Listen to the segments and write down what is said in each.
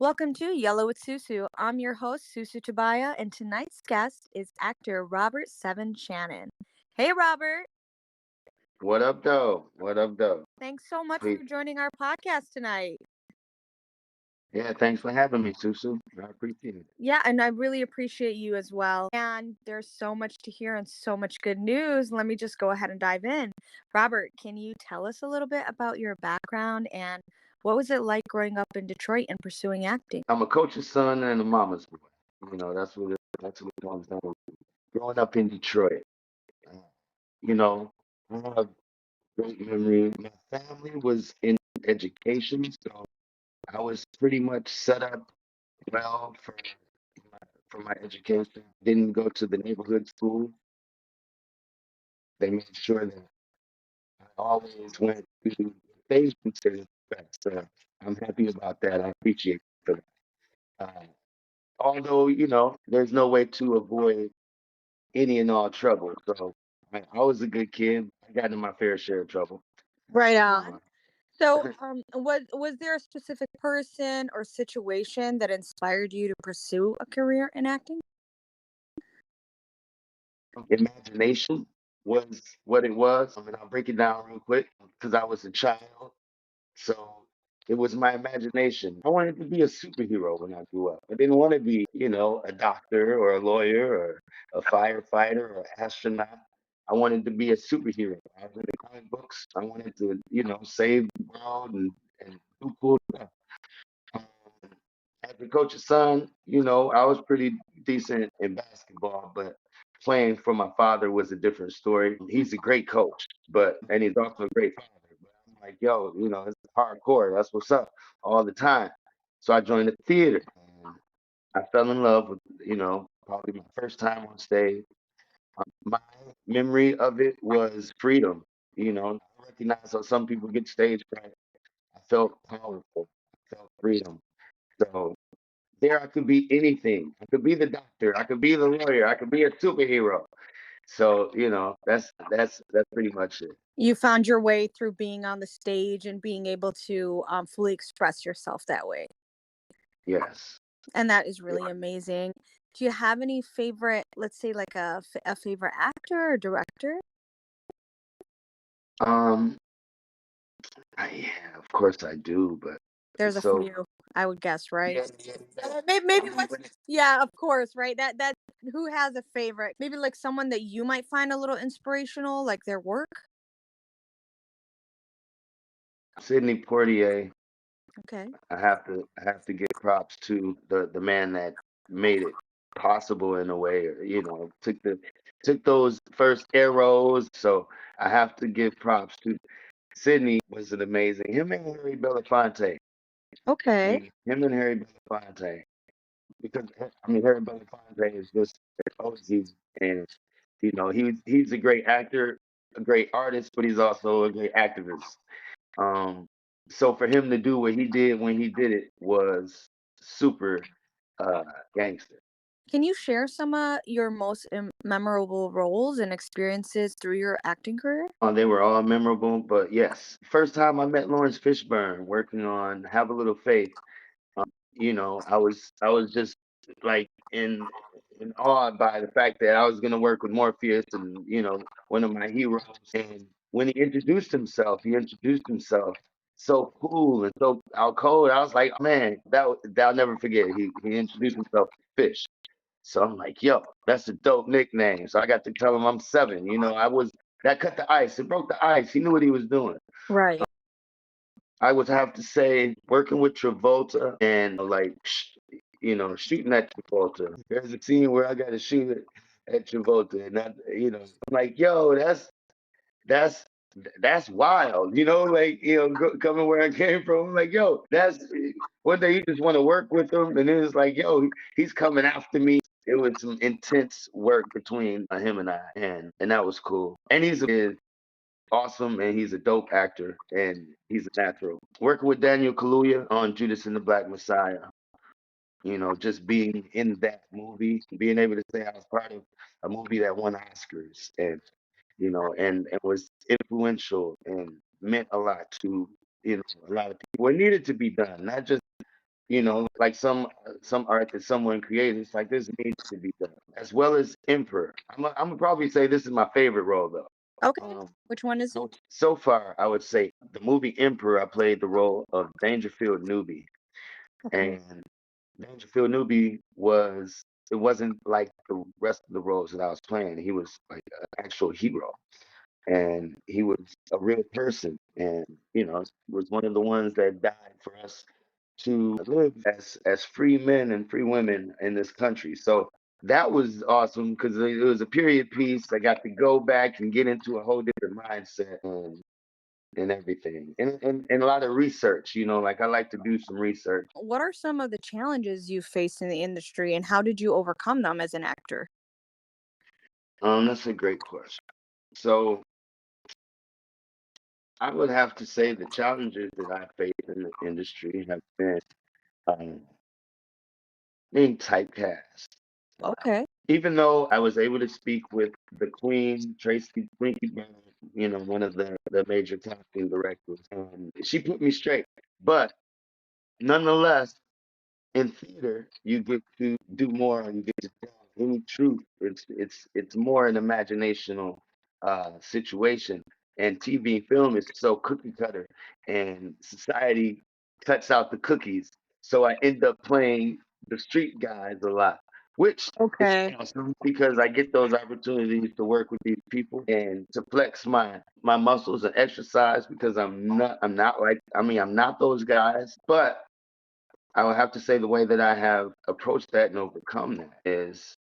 Welcome to Yellow with Susu. I'm your host, Susu Tabaya, and tonight's guest is actor Robert Seven Shannon. Hey, Robert. What up, though? What up, though? Thanks so much Sweet. for joining our podcast tonight. Yeah, thanks for having me, Susu. I appreciate it. Yeah, and I really appreciate you as well. And there's so much to hear and so much good news. Let me just go ahead and dive in. Robert, can you tell us a little bit about your background and what was it like growing up in Detroit and pursuing acting? I'm a coach's son and a mama's boy. That's what it comes down to. Growing up in Detroit, uh, you know, I have great memories. My family was in education, so I was pretty much set up well for my education. Didn't go to the neighborhood school. They made sure that I always went to what they considered the best. So I'm happy about that. I appreciate it for that. Although, there's no way to avoid any and all trouble. So I was a good kid. I got in my fair share of trouble. Right on. Uh, So, was there a specific person or situation that inspired you to pursue a career in acting? Imagination was what it was. I mean, I'll break it down real quick because I was a child. So it was my imagination. I wanted to be a superhero when I grew up. I didn't want to be, a doctor or a lawyer or a firefighter or astronaut. I wanted to be a superhero. I read the comic books. I wanted to, save the world and do cool stuff. Um, as a coach's son, I was pretty decent in basketball, but playing for my father was a different story. He's a great coach, and he's also a great father. But I'm like, yo, it's hardcore. That's what's up all the time. So I joined the theater and I fell in love with, probably my first time on stage. My memory of it was freedom. I recognize how some people get stage fright. I felt powerful. I felt freedom. So there I could be anything. I could be the doctor. I could be the lawyer. I could be a superhero. So, that's pretty much it. You found your way through being on the stage and being able to fully express yourself that way. Yes. And that is really amazing. Do you have any favorite, let's say, like a favorite actor or director? Um, yeah, of course I do, but There's it's a so few, I would guess, right? yeah, yeah, yeah. Maybe I mean, what's yeah, of course, right? That who has a favorite? Maybe like someone that you might find a little inspirational, like their work. Sidney Poitier, Okay. I have to give props to the man that made it possible in a way, or, took those first arrows. So I have to give props to Sydney was an amazing him and Harry Belafonte. Okay. Him and Harry Belafonte. Because I mean Harry Belafonte is just OG and he's a great actor, a great artist, but he's also a great activist. Um, so for him to do what he did when he did it was super uh gangster. Can you share some of your most memorable roles and experiences through your acting career? They were all memorable, but yes, first time I met Lawrence Fishburne working on Have a Little Faith. I was just like in awe by the fact that I was gonna work with Morpheus and one of my heroes. And when he introduced himself so cool and so out cold. I was like, man, that I'll never forget. He introduced himself Fish. So I'm like, yo, that's a dope nickname. So I got to tell him I'm seven. That cut the ice. It broke the ice. He knew what he was doing. Right. I would have to say working with Travolta and like shooting at Travolta. There's a scene where I got to shoot it at Travolta, and I'm like, yo, that's that's wild, like coming where I came from. I'm like, yo, that's one day you just want to work with him, and then it's like, yo, he's coming after me. It was some intense work between him and I, and that was cool. And is awesome, and he's a dope actor, and he's a natural. Working with Daniel Kaluuya on Judas and the Black Messiah, just being in that movie, being able to say I was part of a movie that won Oscars, and was influential and meant a lot to a lot of people. It needed to be done, not just like some art that someone created. It's like this needs to be done, as well as Emperor. I'm gonna probably say this is my favorite role though. Okay. Um, Which one is it? so far, I would say the movie Emperor. I played the role of Dangerfield Newbie, Okay. and Dangerfield Newbie it wasn't like the rest of the roles that I was playing. He was like an actual hero, and he was a real person, and was one of the ones that died for us to live as free men and free women in this country. So that was awesome because it was a period piece. I got to go back and get into a whole different mindset and everything, and a lot of research. Like I like to do some research. What are some of the challenges you faced in the industry and how did you overcome them as an actor? That's a great question. So I would have to say the challenges that I face in the industry have been um, being typecast. Okay. Even though I was able to speak with the Queen, Tracy Twinkie Bennett, one of the major casting directors, and she put me straight. But nonetheless, in theater, you get to do more and you get to tell any truth. It's more an imaginational situation. And TV and film is so cookie cutter, and society cuts out the cookies. So I end up playing the street guys a lot, which is Okay. awesome because I get those opportunities to work with these people and to flex my muscles and exercise because I'm not those guys, but I would have to say the way that I have approached that and overcome that is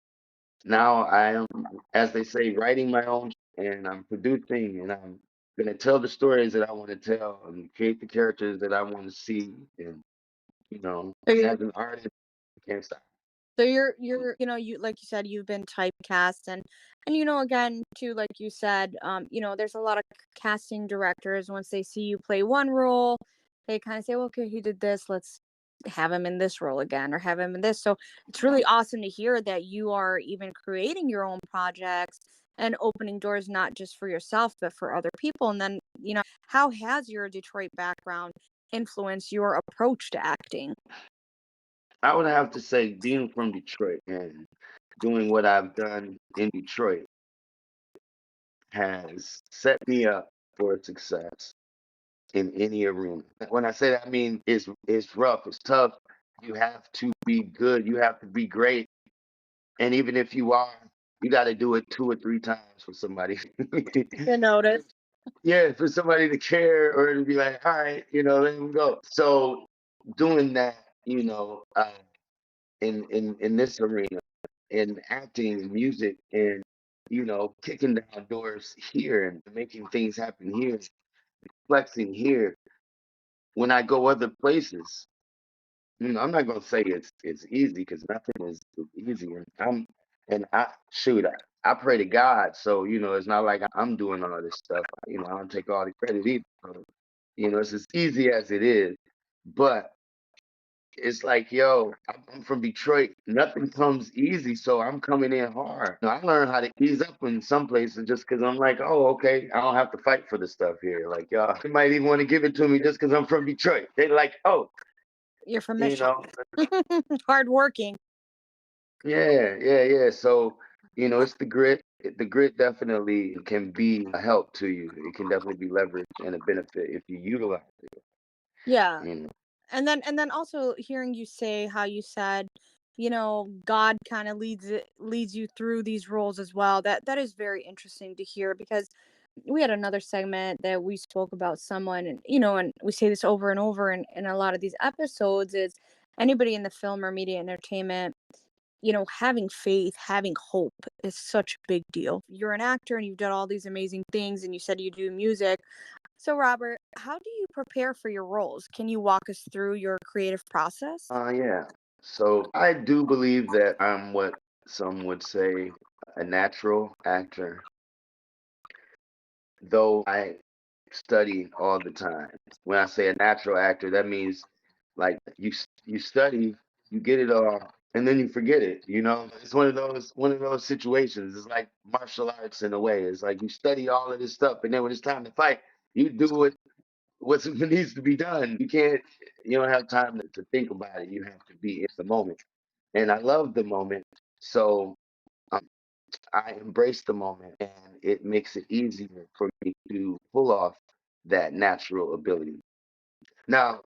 now I am, as they say, writing my own and I'm producing and I'm gonna tell the stories that I want to tell and create the characters that I want to see. And So you're as an artist, I can't stop. you like you said, you've been typecast and again too, like you said, there's a lot of casting directors, once they see you play one role, they kind of say, well, okay, he did this, let's have him in this role again or have him in this. So it's really awesome to hear that you are even creating your own projects and opening doors not just for yourself but for other people. And then, how has your Detroit background influenced your approach to acting? I would have to say being from Detroit and doing what I've done in Detroit has set me up for success in any arena. When I say that, I mean it's rough, it's tough. You have to be good. You have to be great. And even if you are, you got to do it 2 or 3 times for somebody. You notice. Yeah, for somebody to care or to be like, all right, let him go. So doing that, in this arena, in acting and music, and kicking down doors here and making things happen here, flexing here. When I go other places, I'm not gonna say it's easy because nothing is easy. And I shoot, I pray to God, so it's not like I'm doing all this stuff. I don't take all the credit either. So, it's as easy as it is, but it's like, yo, I'm from Detroit. Nothing comes easy, so I'm coming in hard. I learned how to ease up in some places just because I'm like, oh, okay, I don't have to fight for the stuff here. Like, y'all, they might even want to give it to me just because I'm from Detroit. They're like, oh, You're from you Michigan. know, Hardworking. yeah, yeah, yeah. So, it's the grit. The grit definitely can be a help to you. It can definitely be leverage and a benefit if you utilize it. Yeah. You know, And then also hearing you say how you said, God kind of leads you through these roles as well. That is very interesting to hear because we had another segment that we spoke about someone, and and we say this over and over in a lot of these episodes is anybody in the film or media entertainment, having faith, having hope is such a big deal. You're an actor and you've done all these amazing things and you said you do music. So, Robert, how do you prepare for your roles? Can you walk us through your creative process? yeah. So I do believe that I'm what some would say a natural actor, though I study all the time. When I say a natural actor, that means like you study, you get it all, and then you forget it. It's one of those situations. It's like martial arts in a way. It's like you study all of this stuff, and then when it's time to fight, you do what needs to be done. You can't. You don't have time to think about it. You have to be in the moment. And I love the moment. So um, I embrace the moment and it makes it easier for me to pull off that natural ability. Now,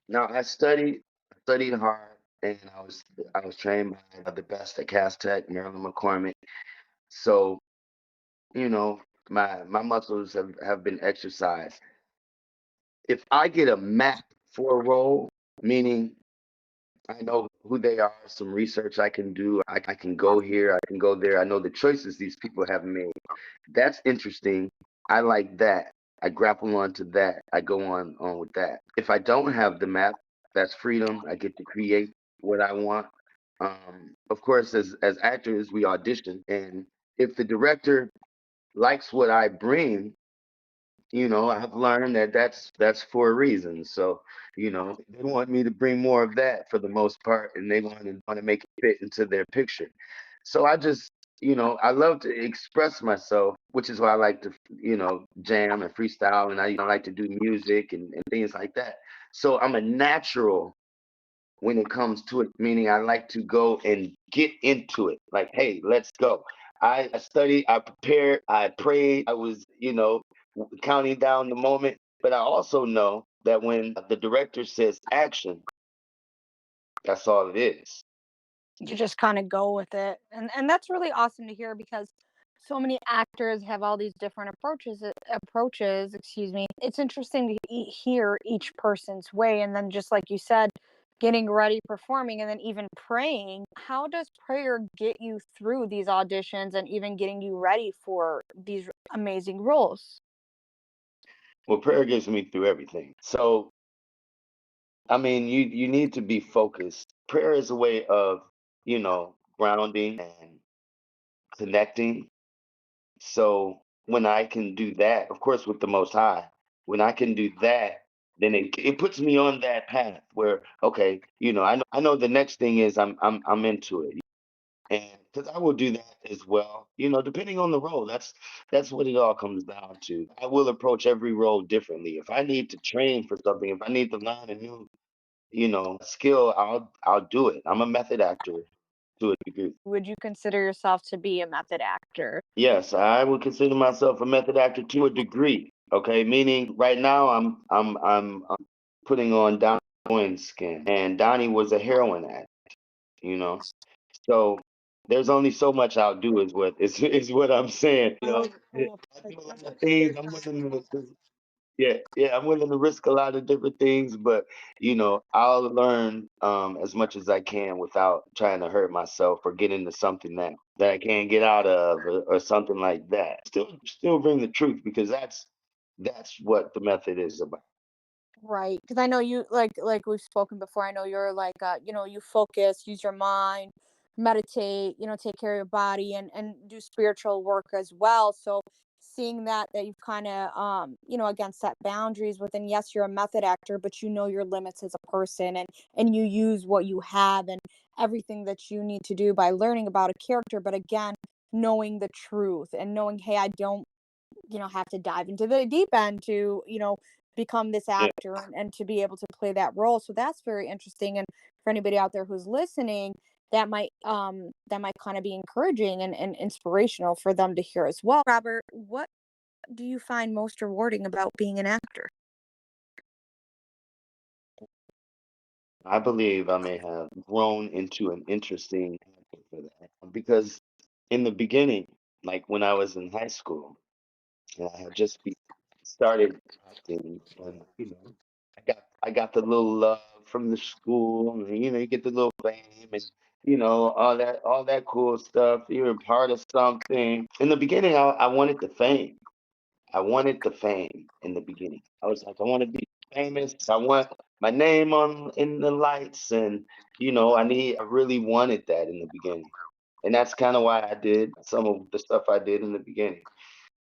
now studied hard and I was trained by the best at Cass Tech, Marilyn McCormick. So, you know, my muscles have been exercised. If I get a map for a role, meaning I know who they are, some research I can do. I can go here, I can go there. I know the choices these people have made. That's interesting. I like that. I grapple onto that. I go on with that. If I don't have the map, that's freedom. I get to create what I want. Of course, as actors, we audition, and if the director likes what I bring, I've learned that that's for a reason. So, they want me to bring more of that for the most part, and they want to make it fit into their picture. So I just, I love to express myself, which is why I like to, jam and freestyle, and I like to do music and things like that. So I'm a natural when it comes to it, meaning I like to go and get into it. Like, hey, let's go. I studied, I prepared, I prayed, I was, counting down the moment. But I also know that when the director says action, that's all it is. You just kind of go with it, and that's really awesome to hear because so many actors have all these different approaches, excuse me. It's interesting to hear each person's way, and then just like you said, getting ready, performing, and then even praying. How does prayer get you through these auditions and even getting you ready for these amazing roles? Well, prayer gets me through everything. So, I mean, you need to be focused. Prayer is a way of, grounding and connecting. So when I can do that, of course, with the Most High, when I can do that, then it puts me on that path where, okay, I know the next thing is I'm into it, and because I will do that as well, depending on the role. That's what it all comes down to. I will approach every role differently. If I need to train for something, if I need to learn a new, skill, I'll do it. I'm a method actor to a degree. Would you consider yourself to be a method actor? Yes, I would consider myself a method actor to a degree. Okay, meaning right now I'm putting on Donnie Owen's skin, and Donnie was a heroin addict. You know, so there's only so much I'll do is what I'm saying. I do a lot of things. I'm willing to yeah, I'm willing to risk a lot of different things, but I'll learn as much as I can without trying to hurt myself or get into something that I can't get out of or something like that. Still bring the truth because that's what the method is about. Right, because I know you like we've spoken before. I know you're like you focus, use your mind, meditate, take care of your body and do spiritual work as well. So seeing that you've kind of again set boundaries within, yes, you're a method actor, but you know your limits as a person, and you use what you have and everything that you need to do by learning about a character, but again, knowing the truth and knowing, hey, I don't have to dive into the deep end to, become this Yeah. actor and to be able to play that role. So that's very interesting. And for anybody out there who's listening, that might kind of be encouraging and inspirational for them to hear as well. Robert, what do you find most rewarding about being an actor? I believe I may have grown into an interesting actor for that because in the beginning, like when I was in high school, and I had just started acting, and I got the little love from the school, and you get the little fame, and all that cool stuff. You're a part of something. In the beginning, I wanted the fame. I wanted the fame in the beginning. I was like, I want to be famous. I want my name on in the lights, and I really wanted that in the beginning, and that's kind of why I did some of the stuff I did in the beginning.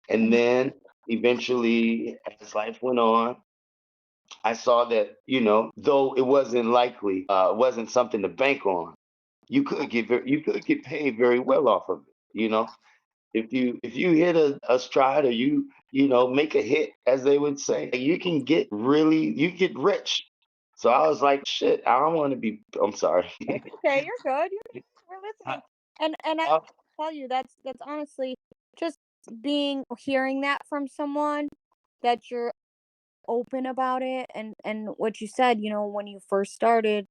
And then eventually, as life went on, I saw that, though it wasn't likely, it wasn't something to bank on. You could get paid very well off of it. If you hit a stride or you make a hit, as they would say, you can get rich. So I was like, shit, I don't want to be. I'm sorry. It's okay, you're good, we're I, listening. And I I, tell you, that's honestly just being hearing that from someone, that you're open about it, and what you said, when you first started,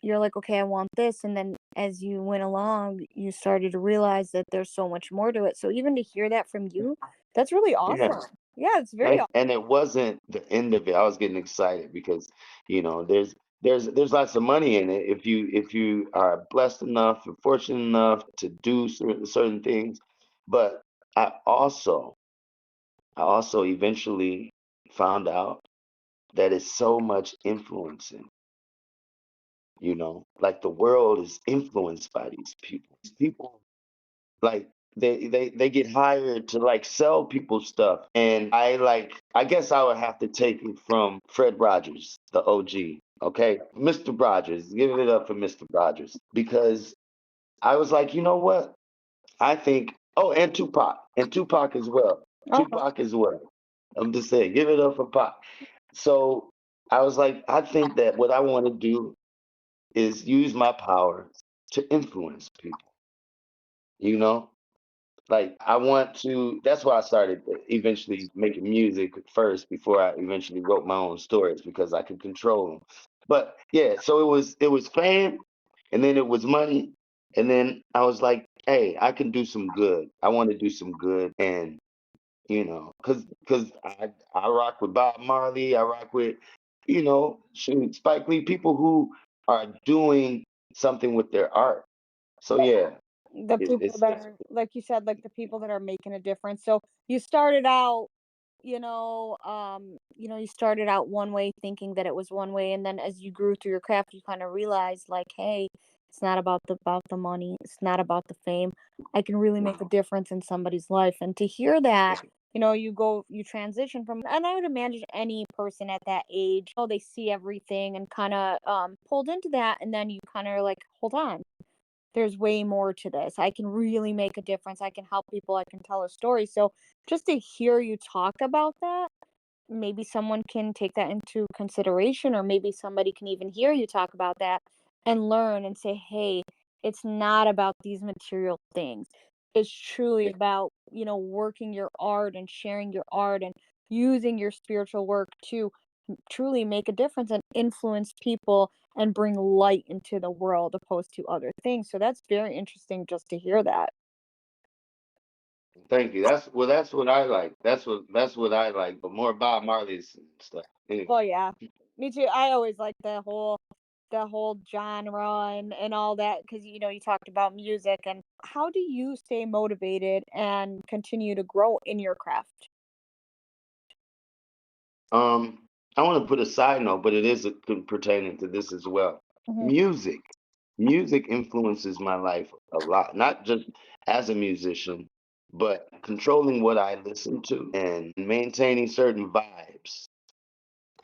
you're like, "Okay, I want this," and then as you went along, you started to realize that there's so much more to it, so even to hear that from you, that's really yeah. awesome. Yeah, it's very aw And it wasn't the end of it. I was getting excited because, there's lots of money in it if you are blessed enough and fortunate enough to do certain things. But I also I also eventually found out that it's so much influencing, like the world is influenced by these people. These people, like, they get hired to like sell people stuff, and I guess I would have to take it from Fred Rogers, the OG. Okay, Mr. Rogers, give it up for Mr. Rogers, because I was like, you know what? I think. Oh, and Tupac as well. uh-huh. Tupac as well. I'm just saying, give it up for Pac. So I was like, I think that what I want to do is use my power to influence people. You know, like I want to. That's why I started eventually making music first before I eventually wrote my own stories because I could control them. But yeah, so it was fame, and then it was money, and then I was like, hey, I can do some good. I want to do some good, and because I rock with Bob Marley, I rock with shoot, Spike Lee, people who are doing something with their art. So yeah, The people that it's are, like you said, like the people that are making a difference. So you started out, you started out one way thinking that it was one way, and then as you grew through your craft, you kind of realized like, hey, it's not about the money, it's not about the fame. I can really make a difference in somebody's life. And to hear that, you transition from, and I would imagine any person at that age, they see everything and kind of pulled into that, and then you kind of like, hold on, there's way more to this. I can really make a difference. I can help people. I can tell a story. So just to hear you talk about that, maybe someone can take that into consideration, or maybe somebody can even hear you talk about that and learn and say, hey, it's not about these material things. It's truly about, working your art and sharing your art and using your spiritual work to truly make a difference and influence people and bring light into the world opposed to other things. So that's very interesting just to hear that. Thank you. That's what I like. That's what I like. But more Bob Marley's stuff. Anyway. Well, yeah, me too. I always like the whole genre and all that, because you talked about music. And how do you stay motivated and continue to grow in your craft? I want to put a side note, but it is pertaining to this as well. Mhm. Music. Music influences my life a lot, not just as a musician, but controlling what I listen to and maintaining certain vibes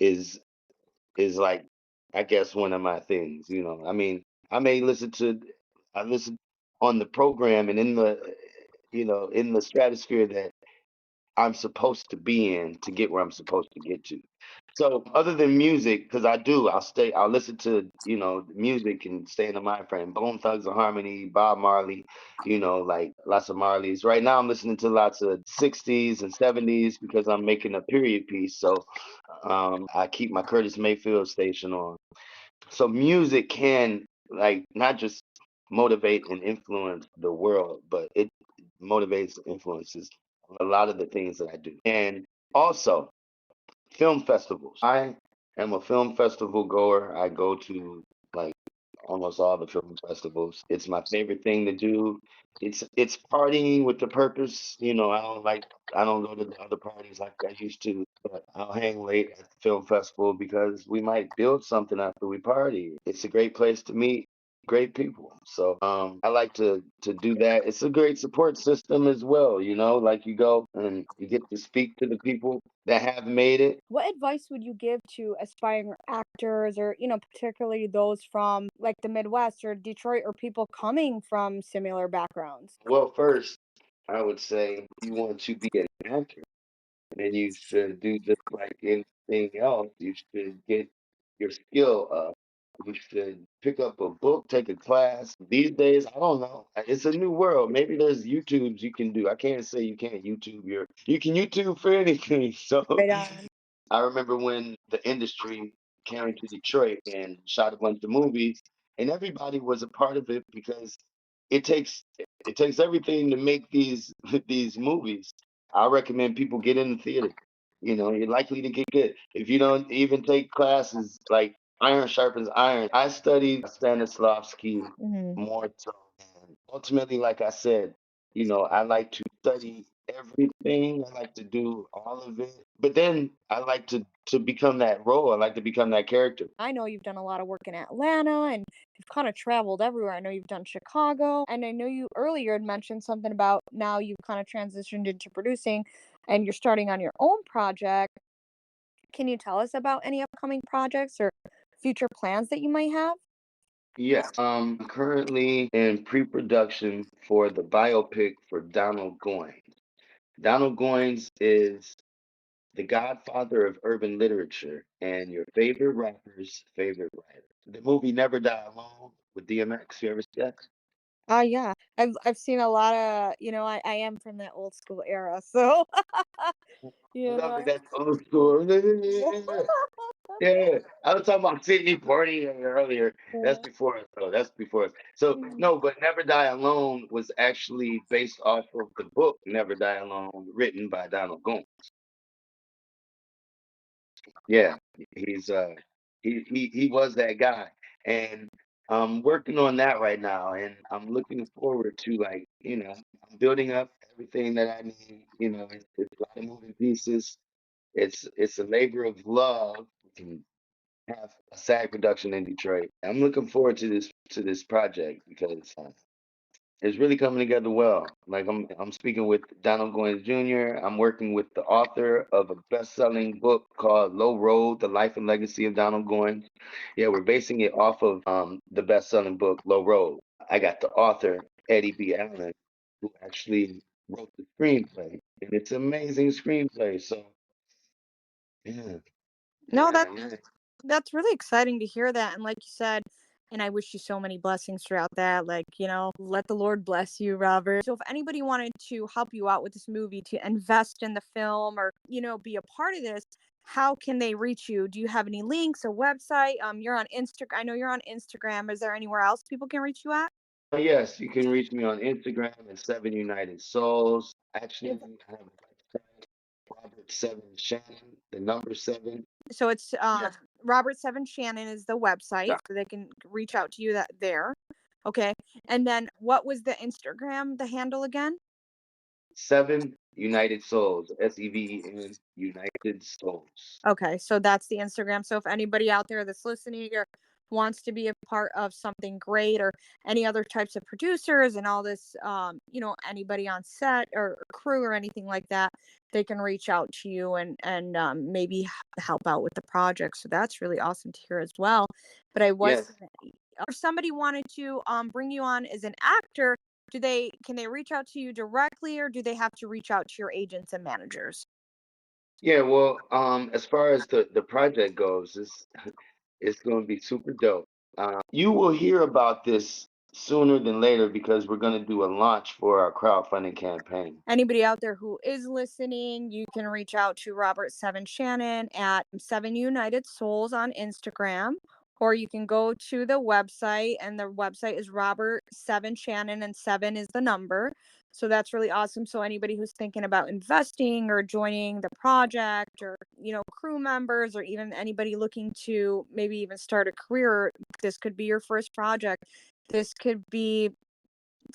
is is like, I guess, one of my things. I mean, I may I listen on the program and in the stratosphere that I'm supposed to be in to get where I'm supposed to get to. So other than music, because I'll listen to, music and stay in the mind frame. Bone Thugs and Harmony, Bob Marley, like lots of Marleys. Right now I'm listening to lots of 60s and 70s because I'm making a period piece. So I keep my Curtis Mayfield station on. So music can, like, not just motivate and influence the world, but it motivates and influences a lot of the things that I do. And also film festivals. I am a film festival goer. I go to like almost all the film festivals. It's my favorite thing to do. It's partying with the purpose. I don't go to the other parties like I used to, but I'll hang late at the film festival because we might build something after we party. It's a great place to meet great people. So I like to do that. It's a great support system as well, like you go and you get to speak to the people that have made it. What advice would you give to aspiring actors, or, particularly those from like the Midwest or Detroit, or people coming from similar backgrounds? Well, first, I would say you want to be an actor, then you should do just like anything else. You should get your skill up. You should pick up a book, take a class. These days, I don't know. It's a new world. Maybe there's YouTubes you can do. I can't say you can't YouTube you can YouTube for anything. So Right on. I remember when the industry came to Detroit and shot a bunch of movies, and everybody was a part of it because it takes everything to make these these movies. I recommend people get in the theater. You're likely to get good if you don't even take classes like iron sharpens iron. I studied Stanislavski Mhm. more so, and ultimately, like I said, I like to study everything. I like to do all of it. But then I like to become that role. I like to become that character. I know you've done a lot of work in Atlanta and you've kind of traveled everywhere. I know you've done Chicago, and I know you earlier had mentioned something about now you've kind of transitioned into producing and you're starting on your own project. Can you tell us about any upcoming projects or future plans that you might have? Yes. I'm currently in pre-production for the biopic for Donald Goines. Donald Goines is the godfather of urban literature and your favorite rapper's favorite writer. The movie Never Die Alone with DMX. You ever see that? Yeah. I've seen a lot of, I am from that old school era, so I you love it. know. That's old school. Yeah, I was talking about Sydney Porty earlier. That's Yeah. before us, though. That's before us. So Mhm. no, but Never Die Alone was actually based off of the book Never Die Alone, written by Donald Goines. Yeah, he's he was that guy, and I'm working on that right now, and I'm looking forward to I'm building up everything that I need. It's a lot of moving pieces. It's a labor of love. Have a SAG production in Detroit. I'm looking forward to this project because it's really coming together well. Like I'm speaking with Donald Goines Jr. I'm working with the author of a best-selling book called Low Road: The Life and Legacy of Donald Goines. Yeah, we're basing it off of the best-selling book Low Road. I got the author Eddie B. Allen, who actually wrote the screenplay, and it's an amazing screenplay. So yeah, No, yeah, yeah. that's really exciting to hear that. And like you said, and I wish you so many blessings throughout that. Like, let the Lord bless you, Robert. So if anybody wanted to help you out with this movie, to invest in the film or, be a part of this, how can they reach you? Do you have any links, a website? You're on Instagram. I know you're on Instagram. Is there anywhere else people can reach you at? Yes, you can reach me on Instagram at Seven United Souls. Actually, I have a website, Robert Seven Shannon, the number seven. So it's Yes. Robert Seven Shannon is the website, Yeah. so they can reach out to you that there. Okay. And then what was the Instagram, the handle again? Seven United Souls, SEVEN United Souls. Okay, so that's the Instagram. So if anybody out there that's listening or wants to be a part of something great or any other types of producers and all this, anybody on set or crew or anything like that, they can reach out to you and maybe help out with the project. So that's really awesome to hear as well. But I was, Yes. if somebody wanted to bring you on as an actor, can they reach out to you directly or do they have to reach out to your agents and managers? Yeah, well, as far as the project goes, it's going to be super dope. You will hear about this sooner than later because we're going to do a launch for our crowdfunding campaign. Anybody out there who is listening, you can reach out to Robert Seven Shannon at Seven United Souls on Instagram, or you can go to the website, and the website is Robert Seven Shannon, and seven is the number. So that's really awesome. So anybody who's thinking about investing or joining the project, or crew members, or even anybody looking to maybe even start a career, this could be your first project. This could be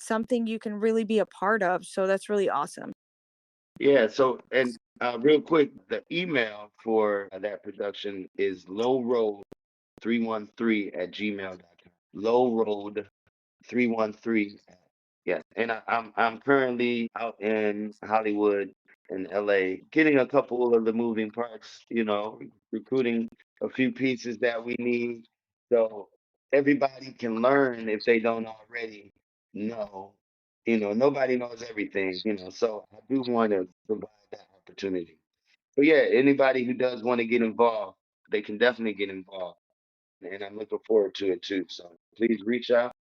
something you can really be a part of. So that's really awesome. Yeah, so and real quick, the email for that production is lowroad313 at gmail.com. Lowroad313. Yeah, and I'm currently out in Hollywood in LA getting a couple of the moving parts, recruiting a few pieces that we need. So everybody can learn if they don't already know. Nobody knows everything, so I do want to provide that opportunity. So yeah, anybody who does want to get involved, they can definitely get involved. and I'm looking forward to it too. So please reach out.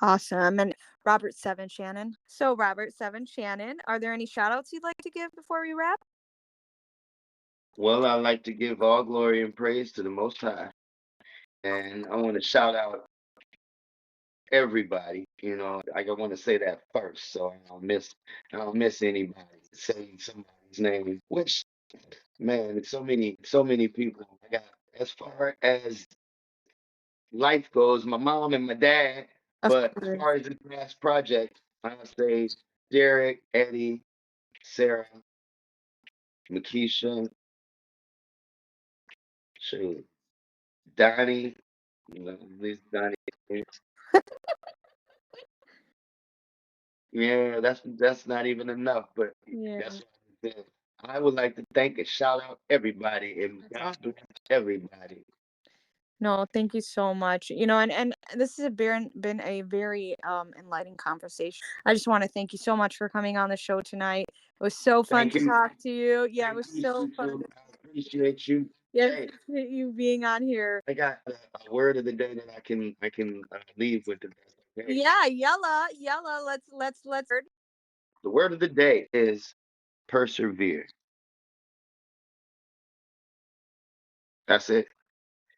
Awesome. And Robert Seven Shannon. So, Robert Seven Shannon, are there any shout outs you'd like to give before we wrap? Well, I like to give all glory and praise to the Most High, and I want to shout out everybody. I want to say that first, so I don't miss anybody saying somebody's name. Which, man, it's so many people. I got, as far as life goes, my mom and my dad. Of But as course. far as this last project, I'll say Derek, Eddie, Sarah, Makisha, shoot, Donnie. This Donnie. Yeah, that's not even enough, but that's Yeah. what I said. I would like to thank and shout out everybody, and That's God awesome. bless everybody. No, thank you so much. And this has been a very enlightening conversation. I just want to thank you so much for coming on the show tonight. It was so fun Thank to you. talk to you. Yeah, it Thank was you, so fun. Susan. I appreciate you. Yeah, Hey, appreciate you being on here. I got a word of the day that I can leave with the best. Okay. Yeah, yella, yella. Let's. The word of the day is persevere. That's it.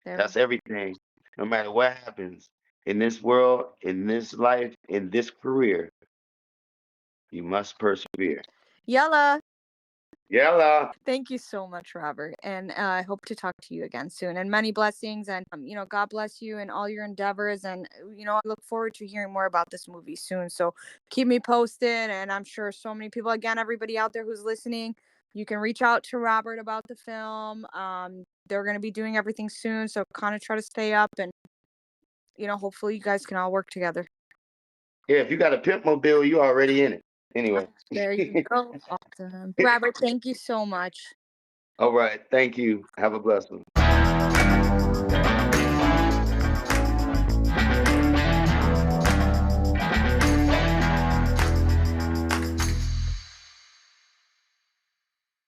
There we That's go. everything. No matter what happens in this world, in this life, in this career, you must persevere. Yella. Yalla. Thank you so much, Robert. And I hope to talk to you again soon. And many blessings. And, God bless you in all your endeavors. And, I look forward to hearing more about this movie soon. So keep me posted. And I'm sure so many people, again, everybody out there who's listening, you can reach out to Robert about the film. They're going to be doing everything soon. So kind of try to stay up and, hopefully you guys can all work together. Yeah, if you got a pimp mobile, you already in it. Anyway. There you go. Awesome. Robert, thank you so much. All right. Thank you. Have a blessed one.